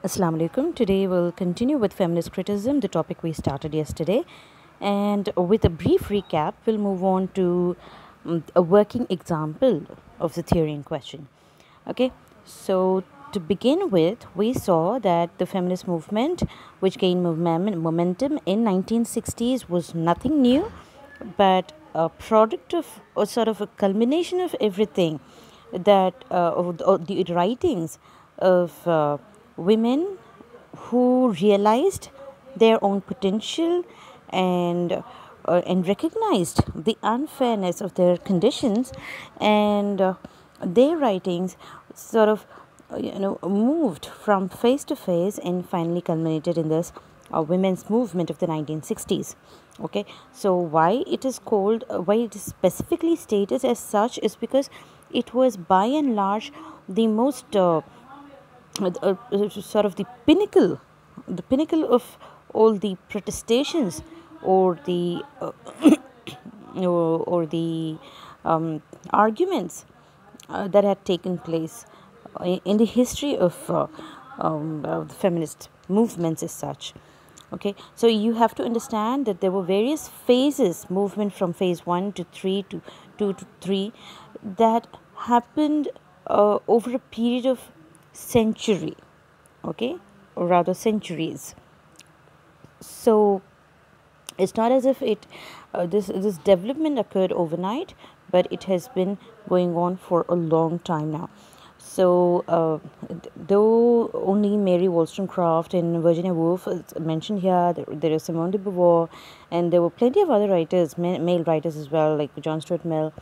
Assalamu alaikum. Today we'll continue with feminist criticism, the topic we started yesterday. And with a brief recap, we'll move on to a working example of the theory in question. Okay, so to begin with, we saw that the feminist movement, which gained momentum in 1960s, was nothing new, but a product of, or sort of a culmination of everything that of the writings of women who realized their own potential and recognized the unfairness of their conditions, and their writings sort of moved from face to face and finally culminated in this women's movement of the 1960s. Okay, so why it is called why it is specifically stated as such is because it was by and large the most sort of the pinnacle of all the protestations or the arguments that had taken place in the history of the feminist movements as such. Okay, so you have to understand that there were various phases, movement from phase 1 to 3 to 2 to 3, that happened over a period of century, okay, or rather centuries. So it's not as if this development occurred overnight, but it has been going on for a long time now. So though only Mary Wollstonecraft and Virginia Woolf is mentioned here, there is Simone de Beauvoir, and there were plenty of other writers, male writers as well, like John Stuart Mill,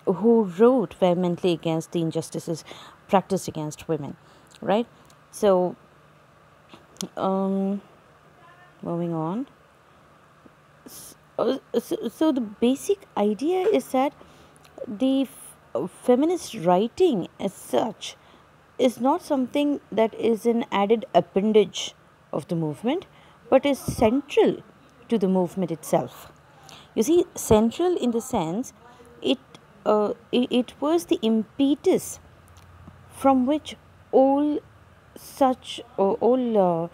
who wrote vehemently against the injustices practiced against women, right? So moving on. So the basic idea is that the feminist writing as such is not something that is an added appendage of the movement, but is central to the movement itself. You see, central in the sense it was the impetus from which all such all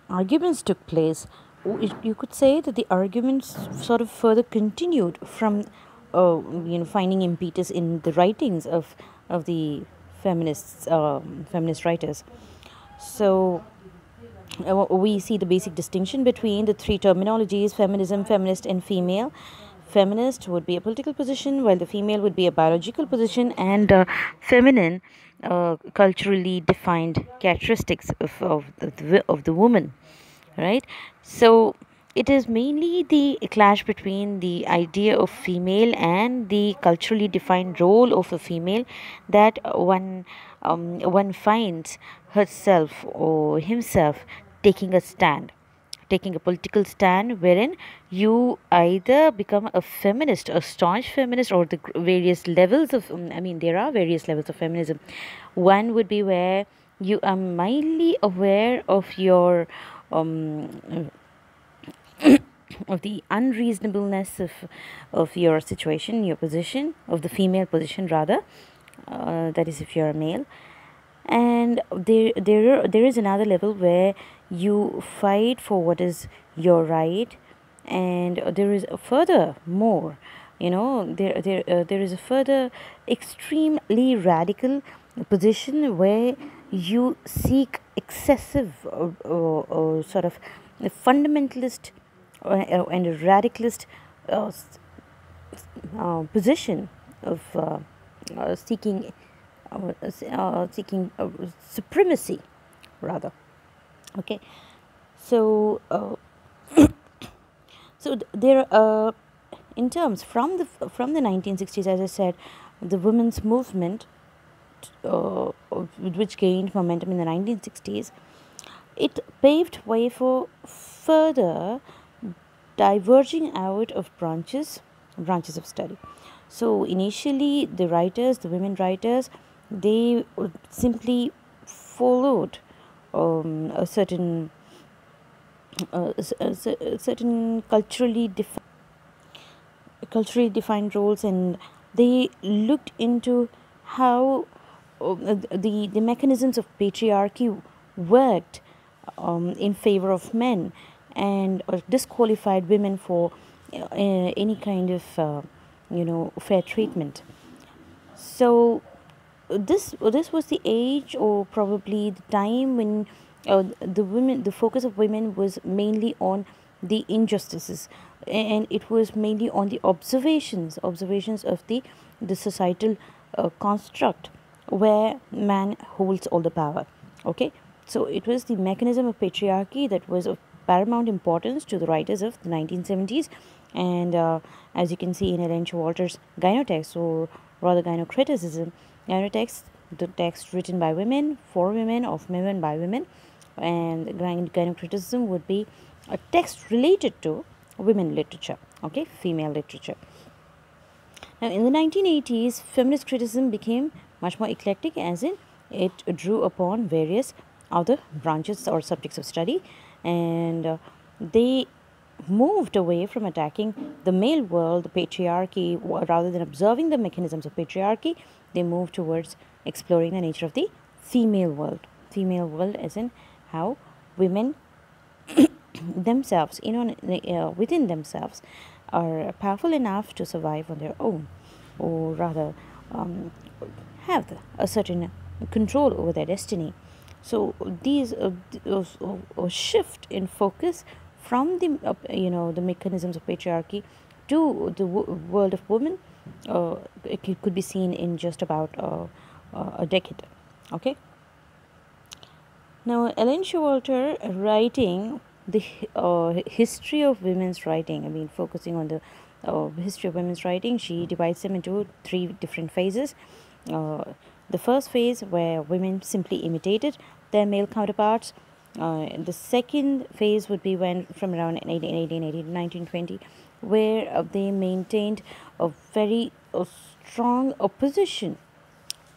arguments took place. You could say that the arguments sort of further continued from finding impetus in the writings of the feminist writers. So we see the basic distinction between the three terminologies: feminism, feminist, and female. Feminist would be a political position, while the female would be a biological position, and feminine, culturally defined characteristics of the woman, right? So it is mainly the clash between the idea of female and the culturally defined role of a female that one finds herself or himself taking a stand, taking a political stand, wherein you either become a feminist, a staunch feminist, or the various levels of there are various levels of feminism. One would be where you are mildly aware of your of the unreasonableness of your situation, your position, of the female position rather, that is if you're a male. And there is another level where you fight for what is your right, and there is a further more, there is a further extremely radical position where you seek excessive sort of fundamentalist and a radicalist position of seeking supremacy rather. Okay, so there in terms from the 1960s, as I said, the women's movement which gained momentum in the 1960s, it paved way for further diverging out of branches of study. So initially the women writers, they simply followed a certain certain culturally defined roles, and they looked into how the mechanisms of patriarchy worked in favor of men, and disqualified women for any kind of fair treatment. So this was the age, or probably the time, when the focus of women was mainly on the injustices, and it was mainly on the observations of the societal construct, where man holds all the power. Okay, so it was the mechanism of patriarchy that was of paramount importance to the writers of the 1970s. And as you can see in Ellen Walter's gynotext, or rather gynocriticism, gynotext, the text written by women, for women, of women, by women, and gynocriticism would be a text related to women literature, okay, female literature. Now, in the 1980s, feminist criticism became much more eclectic, as in it drew upon various other branches or subjects of study, and they moved away from attacking the male world, the patriarchy, rather than observing the mechanisms of patriarchy. They moved towards exploring the nature of the female world. Female world, as in how women themselves, within themselves, are powerful enough to survive on their own, or rather have a certain control over their destiny. So these shift in focus from the mechanisms of patriarchy to the world of women, it could be seen in just about a decade. Okay. Now, Ellen Showalter, writing the history of women's writing, I mean, focusing on the history of women's writing, she divides them into three different phases. The first phase, where women simply imitated their male counterparts. The second phase would be when from around 1880 to 1920, where they maintained a very strong opposition.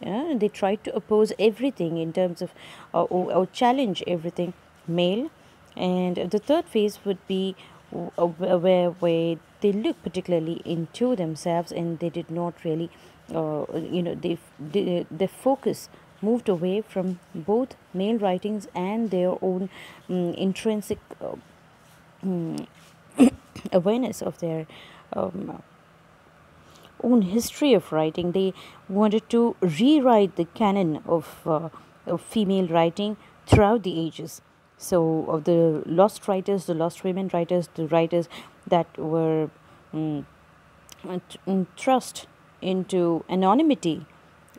They tried to oppose everything in terms of or challenge everything male. And the third phase would be where they looked particularly into themselves, and they did not really their focus moved away from both male writings and their own intrinsic awareness of their own history of writing. They wanted to rewrite the canon of female writing throughout the ages. So, of the lost writers, the lost women writers, the writers that were thrust into anonymity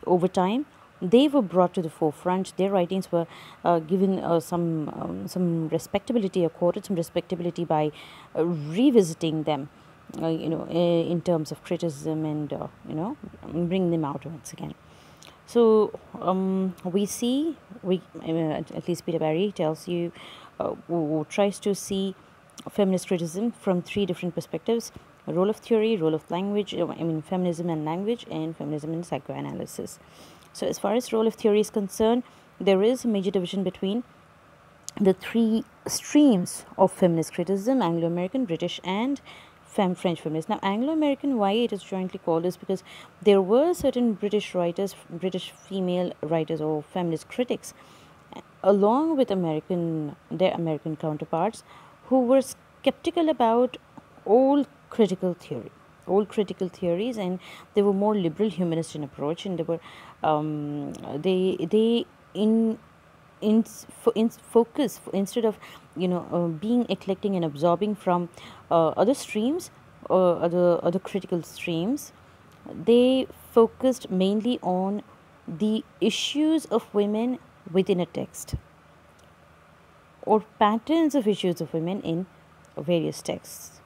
over time, they were brought to the forefront. Their writings were given some respectability, accorded some respectability by revisiting them, in terms of criticism, and bring them out once again. So we see, at least Peter Barry tells you, who tries to see feminist criticism from three different perspectives: role of theory, role of language, feminism and language, and feminism and psychoanalysis. So as far as role of theory is concerned, there is a major division between the three streams of feminist criticism: Anglo-American, British, and French feminists. Now, Anglo-American, why it is jointly called, is because there were certain British writers, British female writers or feminist critics, along with their American counterparts, who were skeptical about all critical theories, and they were more liberal humanist in approach, and they were focus, instead of being eclectic and absorbing from other streams or other critical streams, they focused mainly on the issues of women within a text, or patterns of issues of women in various texts.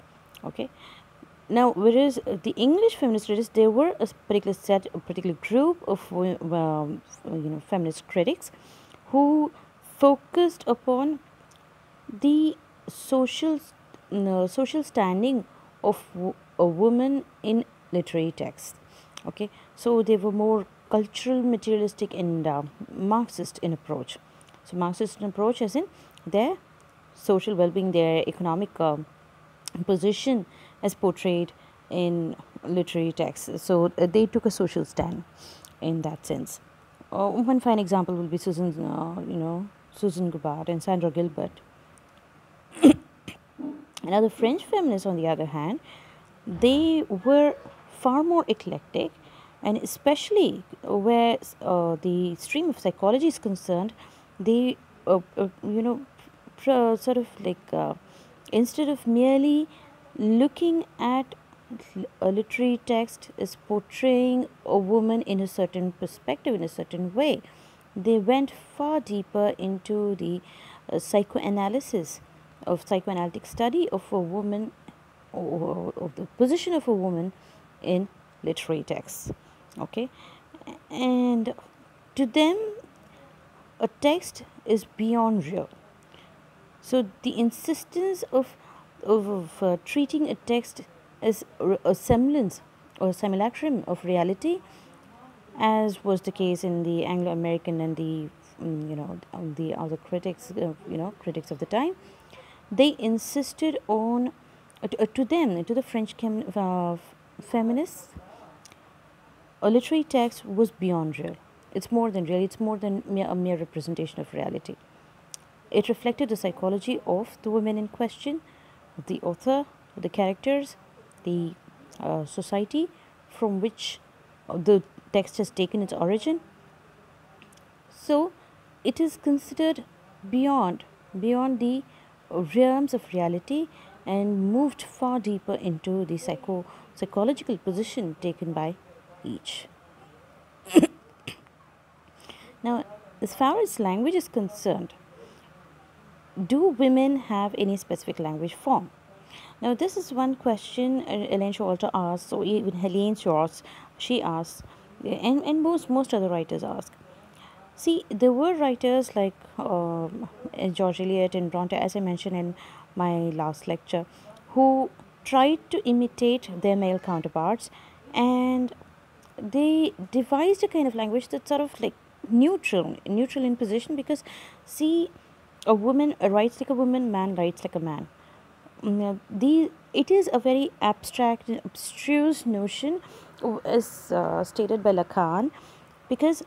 Okay. Now, whereas the English feminist critics, there were a particular group of feminist critics who focused upon the social standing of a woman in literary texts. Okay, so they were more cultural, materialistic, and Marxist in approach. So Marxist in approach, as in their social well-being, their economic position as portrayed in literary texts. So they took a social stand in that sense. One fine example will be Susan Gubart and Sandra Gilbert. Now, the French feminists, on the other hand, they were far more eclectic, and especially where the stream of psychology is concerned, they, sort of like instead of merely looking at a literary text is portraying a woman in a certain perspective, in a certain way, they went far deeper into the psychoanalysis of psychoanalytic study of a woman, or of the position of a woman in literary texts. Okay, and to them, a text is beyond real. So the insistence of treating a text as a semblance or simulacrum of reality, as was the case in the Anglo-American and the the other critics, critics of the time, they insisted on to them, to the French feminists, a literary text was beyond real. It's more than real. It's more than a mere representation of reality. It reflected the psychology of the women in question, the author, the characters, the society from which the text has taken its origin. So it is considered beyond the realms of reality and moved far deeper into the psychological position taken by each. Now, as far as language is concerned, do women have any specific language form? Now, this is one question Elaine Showalter asks, or even Helene Shores, she asks, and most other writers ask. See, there were writers like George Eliot and Bronte, as I mentioned in my last lecture, who tried to imitate their male counterparts, and they devised a kind of language that's sort of like neutral in position, because see, a woman writes like a woman, man writes like a man. It is a very abstract and abstruse notion, as stated by Lacan, because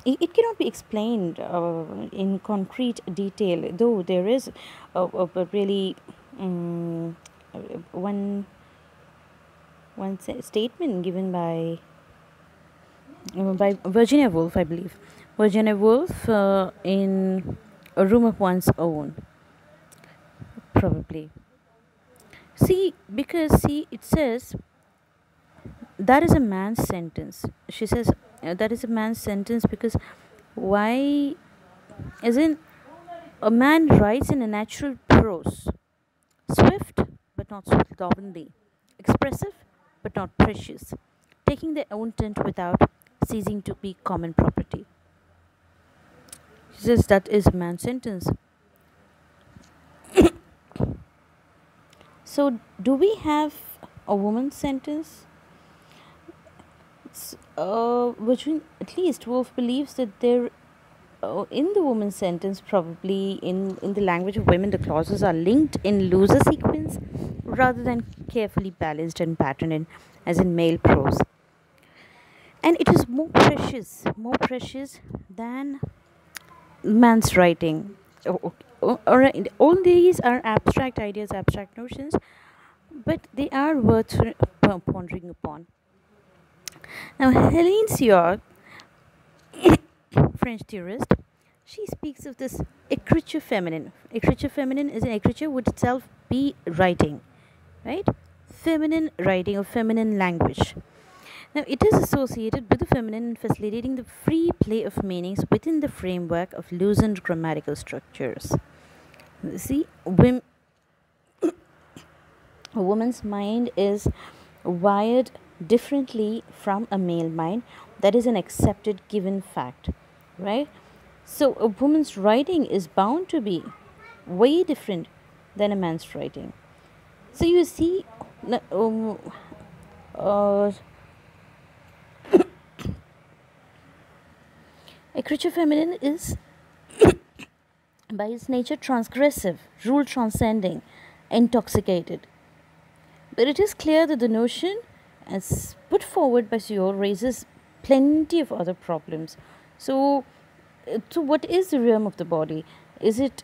it cannot be explained in concrete detail, though there is a really one statement given by Virginia Woolf, I believe. Virginia Woolf in A Room of One's Own, probably. See, it says that is a man's sentence. She says that is a man's sentence because why? As in, a man writes in a natural prose, swift but not slovenly, expressive but not precious, taking their own tint without ceasing to be common property. She says that is a man's sentence. So, do we have a woman's sentence? Which at least Woolf believes that there, in the woman's sentence, probably in the language of women, the clauses are linked in looser sequence rather than carefully balanced and patterned as in male prose. And it is more precious than man's writing. All right, all these are abstract ideas, abstract notions, but they are worth pondering upon. Now, Helene Sior, French theorist, she speaks of this écriture féminine. Écriture féminine is an écriture would itself be writing, right? Feminine writing or feminine language. Now, it is associated with the feminine in facilitating the free play of meanings within the framework of loosened grammatical structures. See, a woman's mind is wired differently from a male mind. That is an accepted given fact, right? So, a woman's writing is bound to be way different than a man's writing. So, you see, écriture féminine is by its nature transgressive, rule transcending, intoxicated. But it is clear that the notion, as put forward by Sewell, raises plenty of other problems. So, so what is the realm of the body? Is it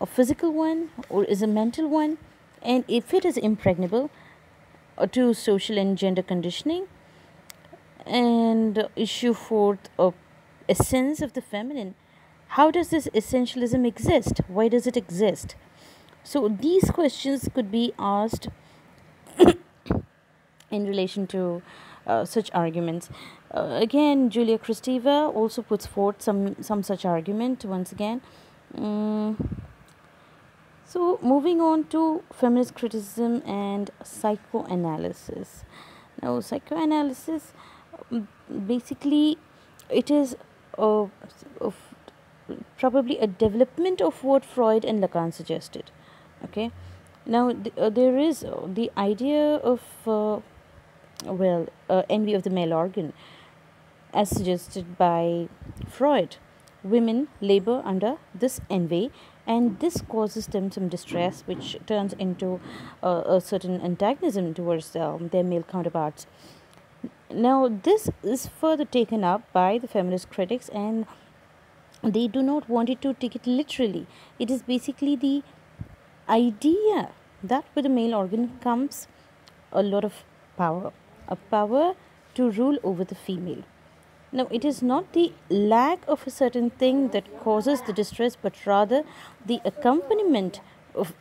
a physical one or is a mental one? And if it is impregnable to social and gender conditioning, and issue forth a essence of the feminine, how does this essentialism exist? Why does it exist? So these questions could be asked in relation to such arguments. Again, Julia Kristeva also puts forth some such argument once again. Mm, so, moving on to feminist criticism and psychoanalysis. Now, psychoanalysis, basically, it is a, of probably a development of what Freud and Lacan suggested. Okay, now there is the idea of envy of the male organ, as suggested by Freud. Women labor under this envy, and this causes them some distress, which turns into a certain antagonism towards their male counterparts. Now, this is further taken up by the feminist critics, and they do not want it to take it literally. It is basically the idea that with the male organ comes a lot of power, a power to rule over the female. Now, it is not the lack of a certain thing that causes the distress, but rather the accompaniment of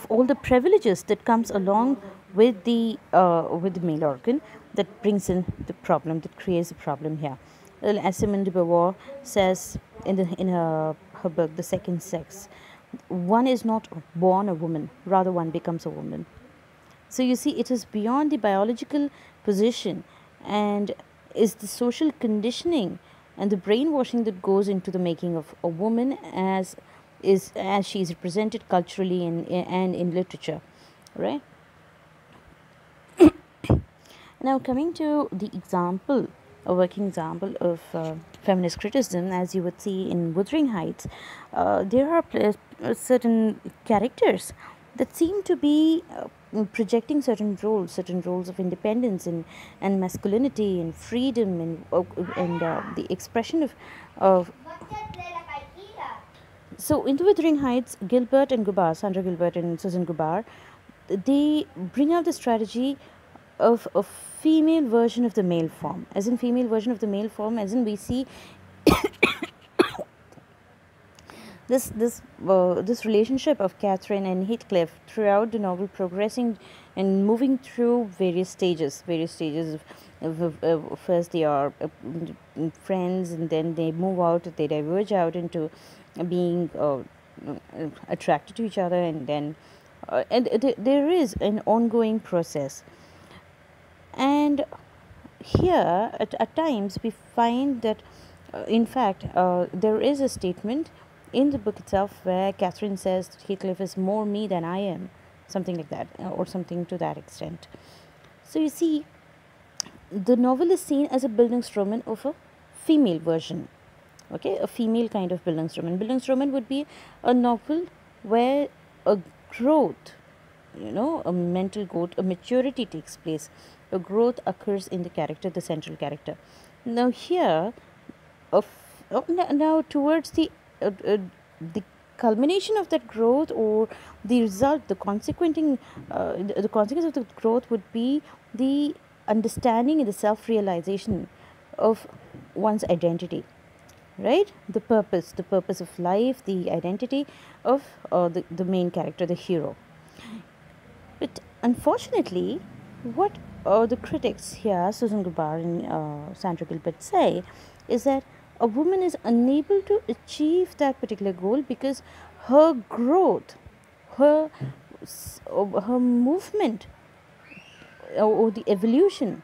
all the privileges that comes along with the male organ that brings in the problem, that creates the problem here. Well, as Simone de Beauvoir says in her book, The Second Sex, one is not born a woman, rather one becomes a woman. So you see, it is beyond the biological position, and is the social conditioning and the brainwashing that goes into the making of a woman as she is represented culturally and in literature, right? Now, coming to the example, a working example of feminist criticism, as you would see in Wuthering Heights, there are certain characters that seem to be projecting certain roles of independence and masculinity and freedom and the expression of. So, in the Wuthering Heights, Gilbert and Gubar, Sandra Gilbert and Susan Gubar, they bring out the strategy of a female version of the male form, as in female version of the male form, as in we see this relationship of Catherine and Heathcliff throughout the novel, progressing and moving through various stages of first they are friends, and then they move out, they diverge out into being attracted to each other, and then there is an ongoing process. And here at times we find that in fact there is a statement in the book itself where Catherine says Heathcliff is more me than I am, something like that, or something to that extent. So you see, the novel is seen as a Bildungsroman of a female version, okay, a female kind of Bildungsroman. Bildungsroman would be a novel where a growth, a mental growth, a maturity takes place, a growth occurs in the character, the central character. Now here, now towards the culmination of that growth, or the result, the consequence of the growth would be the understanding and the self-realization of one's identity, right? The purpose of life, the identity of the main character, the hero. But unfortunately, what the critics here, Susan Gubar and Sandra Gilbert, say is that a woman is unable to achieve that particular goal because her growth, her movement, or the evolution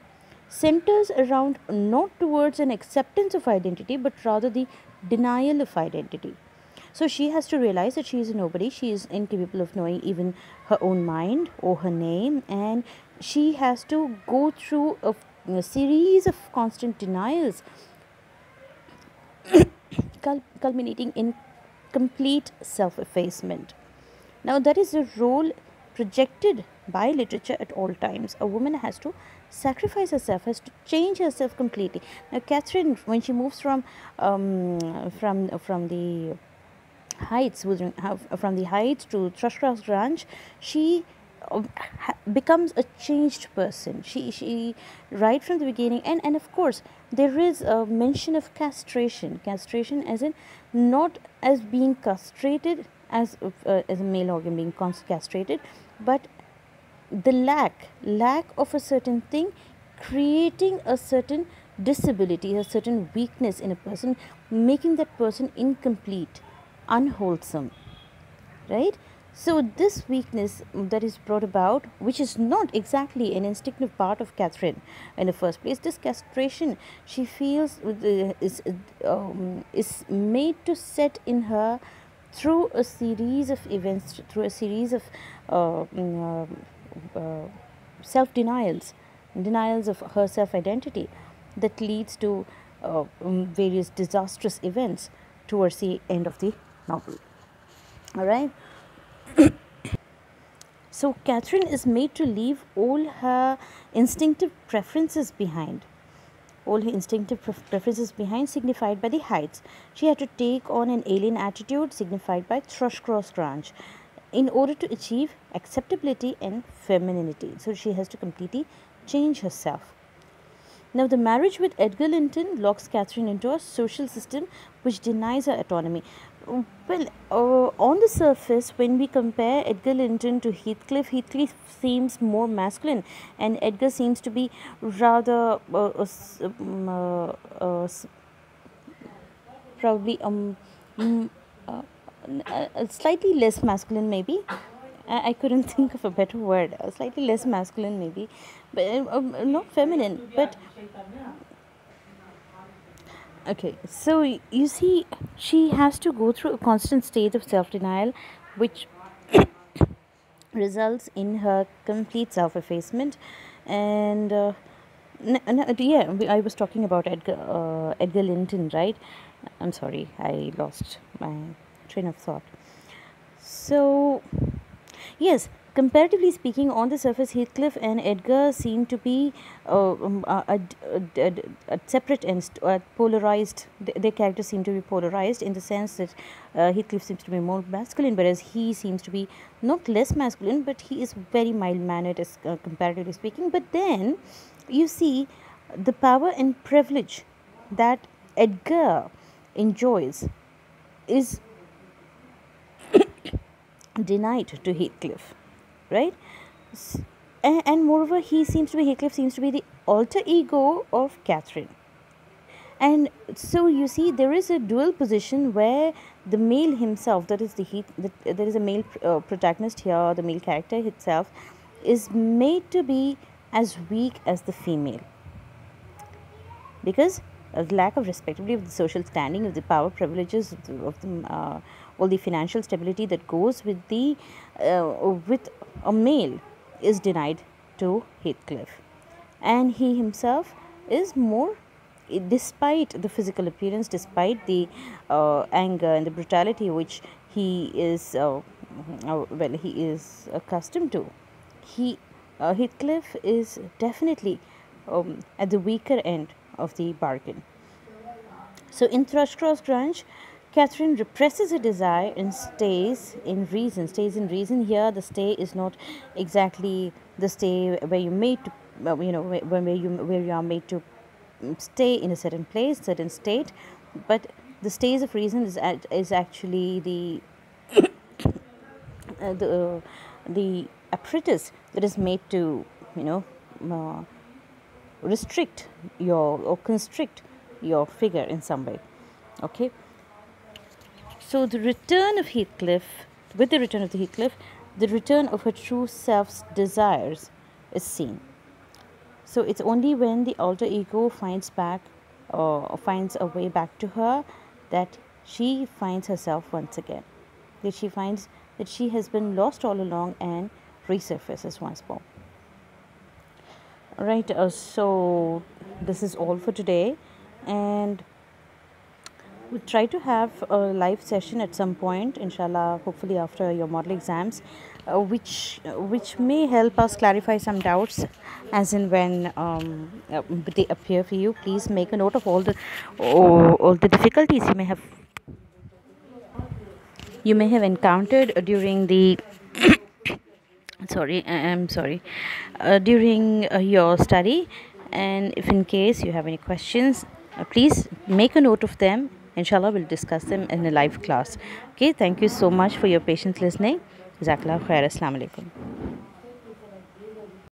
centers around not towards an acceptance of identity, but rather the denial of identity. So she has to realize that she is a nobody, she is incapable of knowing even her own mind or her name, and she has to go through a series of constant denials, culminating in complete self-effacement. Now, that is a role projected by literature at all times. A woman has to sacrifice herself, has to change herself completely. Now, Catherine, when she moves from the heights, from the heights to Thrushcross Ranch, she becomes a changed person. She right from the beginning, and of course there is a mention of castration as in not as being castrated as a male organ being castrated, but the lack of a certain thing creating a certain disability, a certain weakness in a person, making that person incomplete, unwholesome, right? So this weakness that is brought about, which is not exactly an instinctive part of Catherine in the first place, this castration she feels is made to set in her through a series of events, through a series of uh, mm, denials of her self-identity, that leads to various disastrous events towards the end of the novel. All right. So Catherine is made to leave all her instinctive preferences behind. All her instinctive preferences behind, signified by the heights. She had to take on an alien attitude, signified by Thrushcross Ranch, in order to achieve acceptability and femininity. So she has to completely change herself. Now, the marriage with Edgar Linton locks Catherine into a social system which denies her autonomy. Well, on the surface, when we compare Edgar Linton to Heathcliff, Heathcliff seems more masculine, and Edgar seems to be rather probably mm, uh, slightly less masculine, maybe. I couldn't think of a better word. Slightly less masculine, maybe, but not feminine. But okay, so you see, she has to go through a constant state of self denial, which results in her complete self effacement. And yeah, I was talking about Edgar Linton, right? I'm sorry, I lost my train of thought. So, yes, comparatively speaking, on the surface, Heathcliff and Edgar seem to be separate and polarized. Their characters seem to be polarized in the sense that Heathcliff seems to be more masculine, whereas he seems to be not less masculine, but he is very mild mannered, as comparatively speaking. But then you see the power and privilege that Edgar enjoys is denied to Heathcliff, right? And moreover, Heathcliff seems to be the alter ego of Catherine. And so you see, there is a dual position where the male himself, that is there is a male protagonist here, the male character itself, is made to be as weak as the female, because of the lack of respectability of the social standing, of the power privileges, all the financial stability that goes with a male is denied to Heathcliff, and he himself is more, despite the physical appearance, despite the anger and the brutality which he is he is accustomed to, he Heathcliff is definitely at the weaker end of the bargain. So in Thrushcross Ranch, Catherine represses her desire and stays in reason. Stays in reason. Here, the stay is not exactly the stay where you made to, where you are made to stay in a certain place, certain state, but the stays of reason is actually the apparatus that is made to uh, restrict your or constrict your figure in some way. Okay, so the return of Heathcliff, with the return of the Heathcliff, the return of her true self's desires is seen. So it's only when the alter ego finds a way back to her, that she finds herself once again, that she finds that she has been lost all along and resurfaces once more. Right, so this is all for today, and we'll try to have a live session at some point, inshallah, hopefully after your model exams. which may help us clarify some doubts as in when they appear for you. Please make a note of all the difficulties you may have encountered during the I'm sorry, during your study. And if in case you have any questions, please make a note of them. Inshallah, we'll discuss them in a live class. Okay, thank you so much for your patience listening. Jazakallah khair. Assalamu alaikum.